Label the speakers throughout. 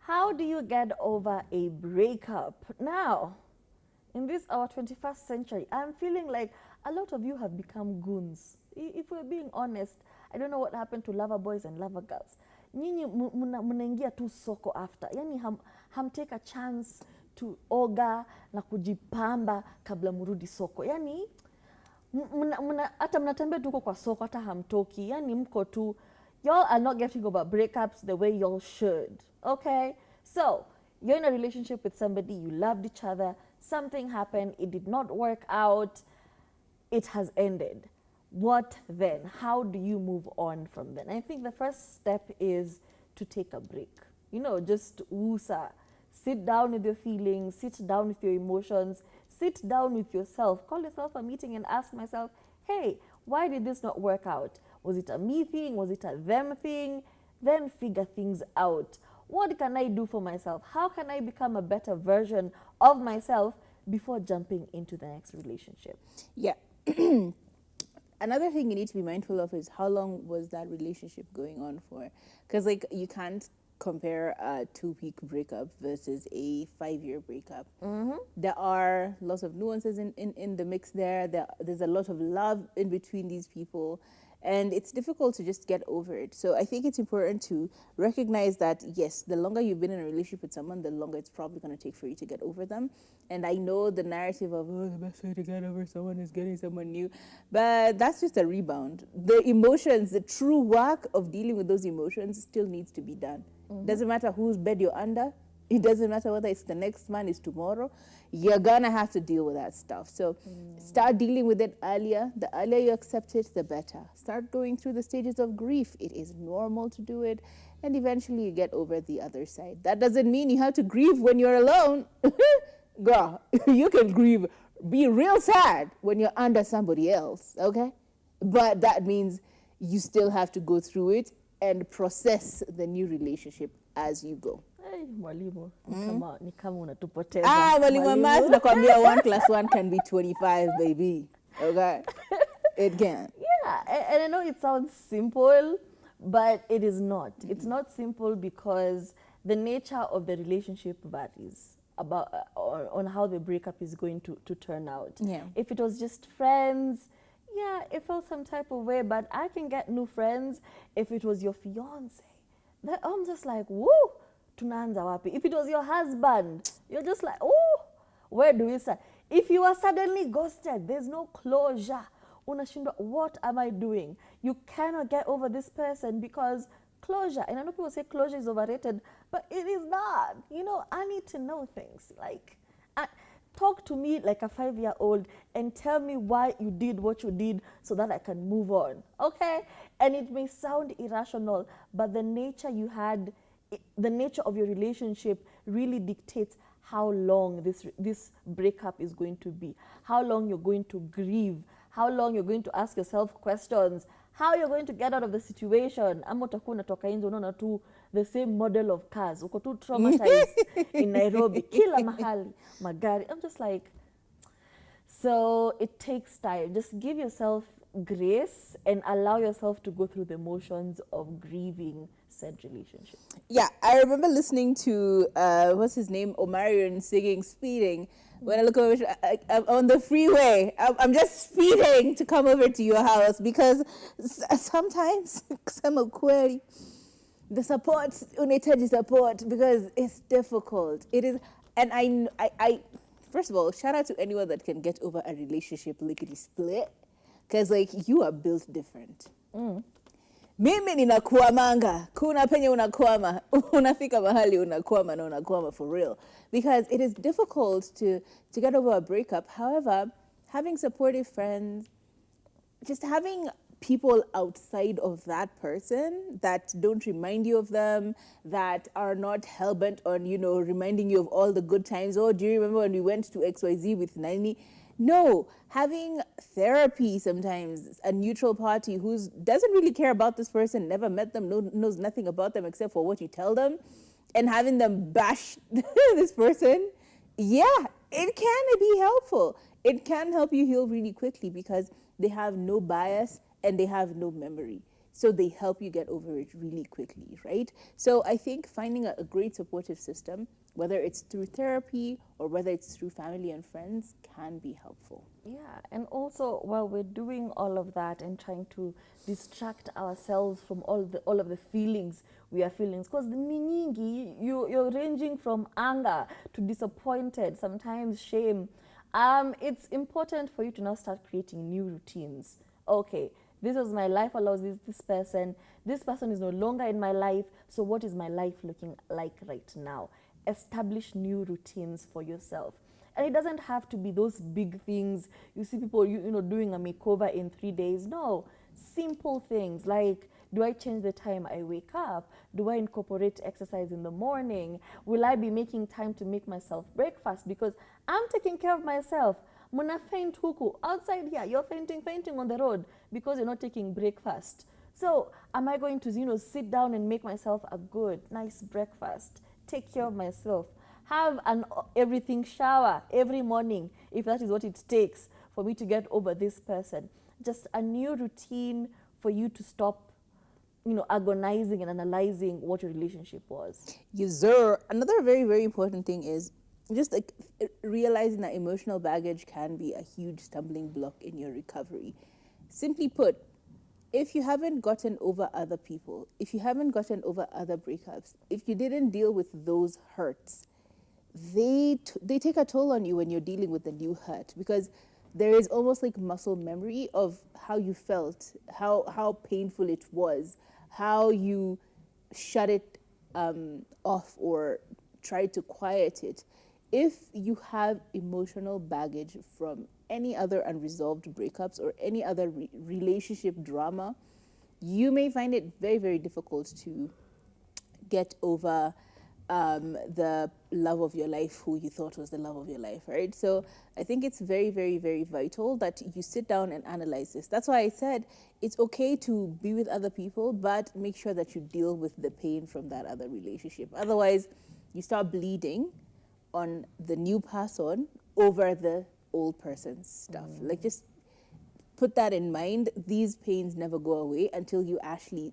Speaker 1: How do you get over a breakup? Now, in this our 21st century, I'm feeling like a lot of you have become goons. If we're being honest, I don't know what happened to lover boys and lover girls. Nyinyi mnaingia tu soko after. Yani take a chance to oga na kujipamba kabla murudi soko. Yani hata mnatembea tuko kwa soko hata hamtoki. Yani mko tu, y'all are not getting over breakups the way y'all should. Okay? So, you're in a relationship with somebody, you loved each other, something happened, it did not work out, it has ended. What then? How do you move on from then? I think the first step is to take a break. You know, just woosa. Sit down with your feelings, sit down with your emotions, sit down with yourself. Call yourself a meeting and ask myself, hey, why did this not work out? Was it a me thing? Was it a them thing? Then figure things out. What can I do for myself? How can I become a better version of myself before jumping into the next relationship?
Speaker 2: Yeah. Another thing you need to be mindful of is how long was that relationship going on for? Because, like, you can't compare a 2-week breakup versus a 5-year breakup. Mm-hmm. There are lots of nuances in the mix there. There's a lot of love in between these people. And it's difficult to just get over it. So I think it's important to recognize that, yes, the longer you've been in a relationship with someone, the longer it's probably going to take for you to get over them. And I know the narrative of, oh, the best way to get over someone is getting someone new. But that's just a rebound. The emotions, the true work of dealing with those emotions still needs to be done. Mm-hmm. Doesn't matter whose bed you're under. It doesn't matter whether it's the next man, it's tomorrow. You're going to have to deal with that stuff. So start dealing with it earlier. The earlier you accept it, the better. Start going through the stages of grief. It is normal to do it. And eventually you get over the other side. That doesn't mean you have to grieve when you're alone. Girl, you can grieve, be real sad when you're under somebody else, okay? But that means you still have to go through it and process the new relationship as you go.
Speaker 1: Hey, mwalimu, ni kama unatupoteza.
Speaker 2: Mwalimu wa math nakwambia 1 + 1 can be 25, baby. Okay? It can.
Speaker 1: Yeah, and I know it sounds simple, but it is not. It's not simple because the nature of the relationship varies about on how the breakup is going to turn out.
Speaker 2: Yeah.
Speaker 1: If it was just friends, yeah, it felt some type of way, but I can get new friends. If it was your fiance, that I'm just like, woo, tunaanza wapi? If it was your husband, you're just like, oh, where do we start? If you are suddenly ghosted, there's no closure. Unashindwa, what am I doing? You cannot get over this person because closure, and I know people say closure is overrated, but it is not. You know, I need to know things. Like, talk to me like a 5-year-old and tell me why you did what you did so that I can move on, okay? And it may sound irrational, but the nature you had, the nature of your relationship really dictates how long this breakup is going to be, how long you're going to grieve, how long you're going to ask yourself questions, how you're going to get out of the situation. Ama utakuwa unatoka nje unaona tu the same model of cars, uko tu traumatized in Nairobi, kila mahali magari. I'm just like, so it takes time. Just give yourself grace and allow yourself to go through the motions of grieving said relationship.
Speaker 2: Yeah, I remember listening to what's his name, Omarion, singing "Speeding." When I look over I'm on the freeway, I'm just speeding to come over to your house because sometimes kusema kweli, the support, unahitaji support because it's difficult. It is, and I first of all, shout out to anyone that can get over a relationship lickety split, because like you are built different. Mimi ninakwamanga, kuna penye unakwama, unafika mahali unakwama na unakwama for real. Because it is difficult to get over a breakup. However, having supportive friends, just having people outside of that person that don't remind you of them, that are not hell-bent on, you know, reminding you of all the good times. Oh, do you remember when we went to XYZ with Nani? No, having therapy sometimes, a neutral party who doesn't really care about this person, never met them, knows nothing about them except for what you tell them, and having them bash this person, yeah, it can be helpful. It can help you heal really quickly because they have no bias and they have no memory. So they help you get over it really quickly, right? So I think finding a great supportive system, whether it's through therapy or whether it's through family and friends, can be helpful.
Speaker 1: Yeah, and also while we're doing all of that and trying to distract ourselves from all of the feelings we are feeling, because the nyingi, you're ranging from anger to disappointed, sometimes shame. It's important for you to now start creating new routines. Okay, this was my life allows this person. This person is no longer in my life. So what is my life looking like right now? Establish new routines for yourself. And it doesn't have to be those big things. You see people, doing a makeover in 3 days. No, simple things like, do I change the time I wake up? Do I incorporate exercise in the morning? Will I be making time to make myself breakfast? Because I'm taking care of myself. Muna faint huku. Outside here, you're fainting on the road because you're not taking breakfast. So am I going to, sit down and make myself a good, nice breakfast? Take care of myself. Have an everything shower every morning, if that is what it takes for me to get over this person. Just a new routine for you to stop, agonizing and analyzing what your relationship was.
Speaker 2: Yes, sir. Another very, very important thing is just like realizing that emotional baggage can be a huge stumbling block in your recovery. Simply put, if you haven't gotten over other people, if you haven't gotten over other breakups, if you didn't deal with those hurts, they take a toll on you when you're dealing with the new hurt, because there is almost like muscle memory of how you felt, how painful it was, how you shut it off or try to quiet it. If you have emotional baggage from any other unresolved breakups or any other relationship drama, you may find it very, very difficult to get over the love of your life, who you thought was the love of your life, right? So I think it's very, very, very vital that you sit down and analyze this. That's why I said it's okay to be with other people, but make sure that you deal with the pain from that other relationship. Otherwise, you start bleeding on the new person over the old person's stuff. Like, just put that in mind. These pains never go away until you actually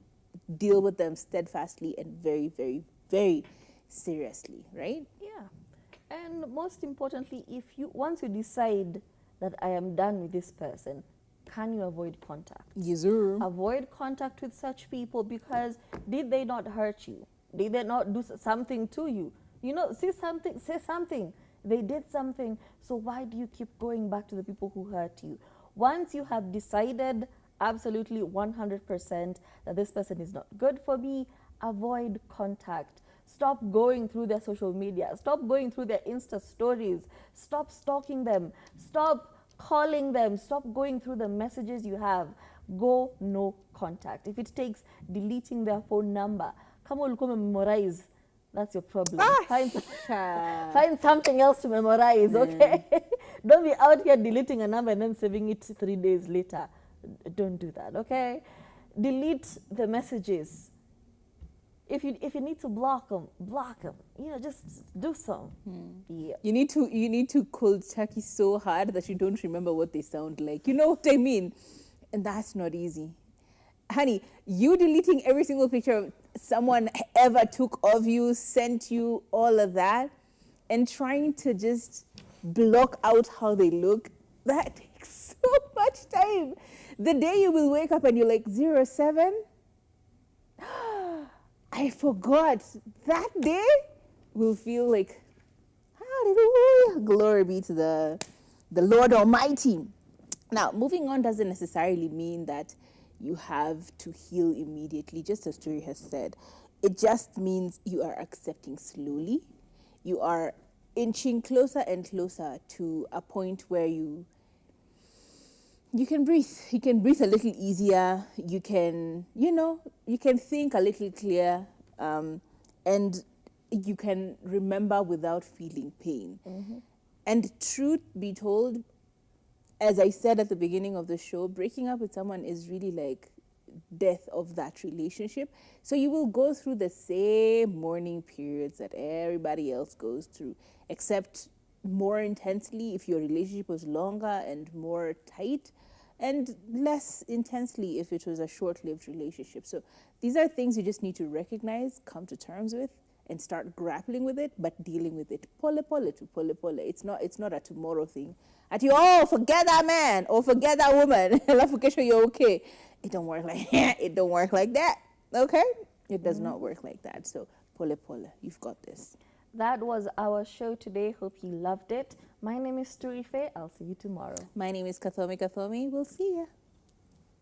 Speaker 2: deal with them steadfastly and very, very, very seriously, right?
Speaker 1: Yeah. And most importantly, once you decide that I am done with this person, can you avoid contact?
Speaker 2: Yes, sir.
Speaker 1: Avoid contact with such people, because did they not hurt you? Did they not do something to you? Say something. They did something. So why do you keep going back to the people who hurt you? Once you have decided absolutely 100% that this person is not good for me, avoid contact. Stop going through their social media. Stop going through their Insta stories. Stop stalking them. Stop calling them. Stop going through the messages you have. Go no contact. If it takes deleting their phone number, come on, come and memorize. That's your problem. Find something else to memorize, okay? Don't be out here deleting a number and then saving it 3 days later. Don't do that, okay? Delete the messages. If you need to block them. Just do some. Yeah.
Speaker 2: You need to cold turkey so hard that you don't remember what they sound like. You know what I mean? And that's not easy. Honey, you deleting every single picture someone ever took of you, sent you, all of that, and trying to just block out how they look, that takes so much time. The day you will wake up and you're like, 07? I forgot. That day will feel like, hallelujah, glory be to the Lord Almighty. Now, moving on doesn't necessarily mean that you have to heal immediately, just as Tori has said. It just means you are accepting slowly. You are inching closer and closer to a point where you can breathe. You can breathe a little easier. You can, you can think a little clearer, and you can remember without feeling pain.
Speaker 1: Mm-hmm.
Speaker 2: And truth be told, as I said at the beginning of the show, breaking up with someone is really like death of that relationship. So you will go through the same mourning periods that everybody else goes through, except more intensely if your relationship was longer and more tight. and less intensely if it was a short-lived relationship. So these are things you just need to recognize, come to terms with, and start grappling with it, but dealing with it pole pole to pole pole. It's not a tomorrow thing. At you, oh, forget that man or forget that woman. Forget you're okay. It don't work like it don't work like that. Okay? It does not work like that. So pole pole, you've got this.
Speaker 1: That was our show today. Hope you loved it. My name is Turife. I'll see you tomorrow.
Speaker 2: My name is Kathomi Kathomi. We'll see ya.